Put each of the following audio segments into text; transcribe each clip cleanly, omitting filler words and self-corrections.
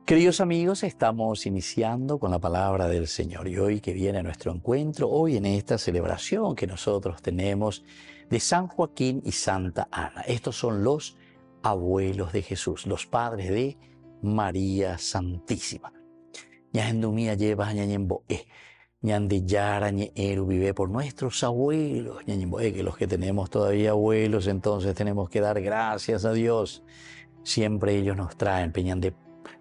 Queridos amigos, estamos iniciando con la palabra del Señor y hoy que viene a nuestro encuentro, hoy en esta celebración que nosotros tenemos de San Joaquín y Santa Ana. Estos son los abuelos de Jesús, los padres de María Santísima. Ñajendumía lleva ñañemboe, ñande yara ñeeru vive por nuestros abuelos, ñañemboe, que los que tenemos todavía abuelos, entonces tenemos que dar gracias a Dios. Siempre ellos nos traen peñande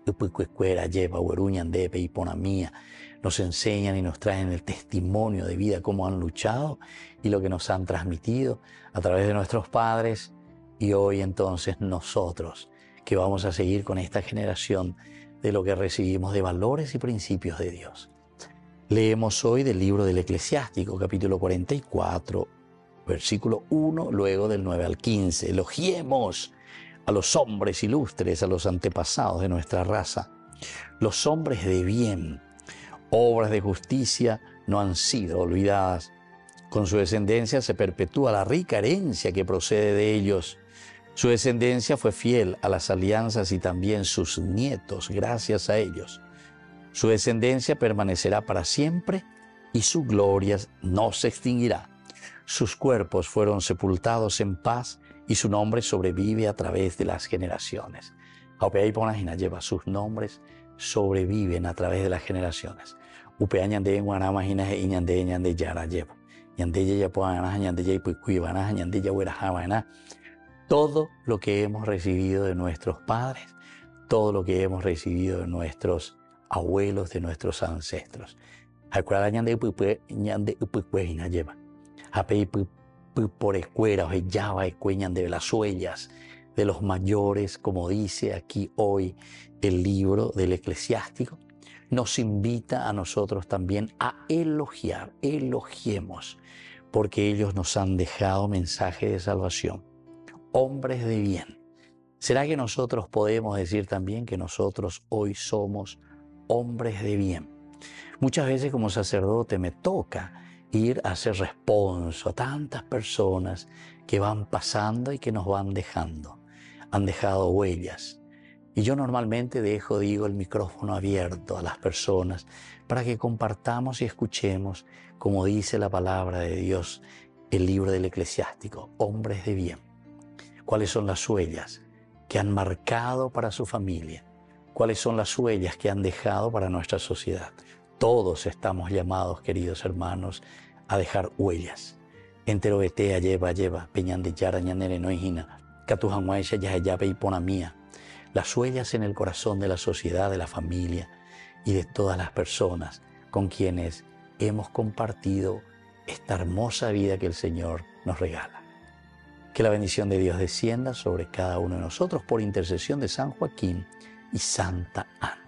Upucuescuera, lleva, Hueruñan, Depe y Ponamía, nos enseñan y nos traen el testimonio de vida, cómo han luchado y lo que nos han transmitido a través de nuestros padres. Y hoy entonces nosotros, que vamos a seguir con esta generación de lo que recibimos de valores y principios de Dios. Leemos hoy del libro del Eclesiástico, capítulo 44, versículo 1, luego del 9 al 15. Elogiemos a los hombres ilustres, a los antepasados de nuestra raza. Los hombres de bien, obras de justicia no han sido olvidadas. Con su descendencia se perpetúa la rica herencia que procede de ellos. Su descendencia fue fiel a las alianzas y también sus nietos, gracias a ellos. Su descendencia permanecerá para siempre y su gloria no se extinguirá. Sus cuerpos fueron sepultados en paz y su nombre sobrevive a través de las generaciones. Aupea Ponajina lleva sus nombres, sobreviven a través de las generaciones. Upea ñande en Guanamajina y ñande yara lleva. Ñande ya puana, ñande ya puikuibana, ñande ya huerajabana. Todo lo que hemos recibido de nuestros padres, todo lo que hemos recibido de nuestros abuelos, de nuestros ancestros. Acuerda ñande puikuejina lleva. Apei por escuela, o ya va escueñan de las huellas de los mayores, como dice aquí hoy el libro del Eclesiástico, nos invita a nosotros también a elogiar, elogiemos, porque ellos nos han dejado mensaje de salvación, hombres de bien. ¿Será que nosotros podemos decir también que nosotros hoy somos hombres de bien? Muchas veces como sacerdote me toca ir a hacer responso a tantas personas que van pasando y que nos van dejando. Han dejado huellas. Y yo normalmente digo, el micrófono abierto a las personas para que compartamos y escuchemos, como dice la palabra de Dios, el libro del Eclesiástico, hombres de bien. ¿Cuáles son las huellas que han marcado para su familia? ¿Cuáles son las huellas que han dejado para nuestra sociedad? Todos estamos llamados, queridos hermanos, a dejar huellas. Entero betea lleva, peñan de yara ñanere no hijina, catujanguaisha yajayape y ponamía. Las huellas en el corazón de la sociedad, de la familia y de todas las personas con quienes hemos compartido esta hermosa vida que el Señor nos regala. Que la bendición de Dios descienda sobre cada uno de nosotros por intercesión de San Joaquín y Santa Ana,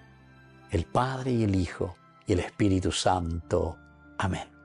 el Padre y el Hijo y el Espíritu Santo. Amén.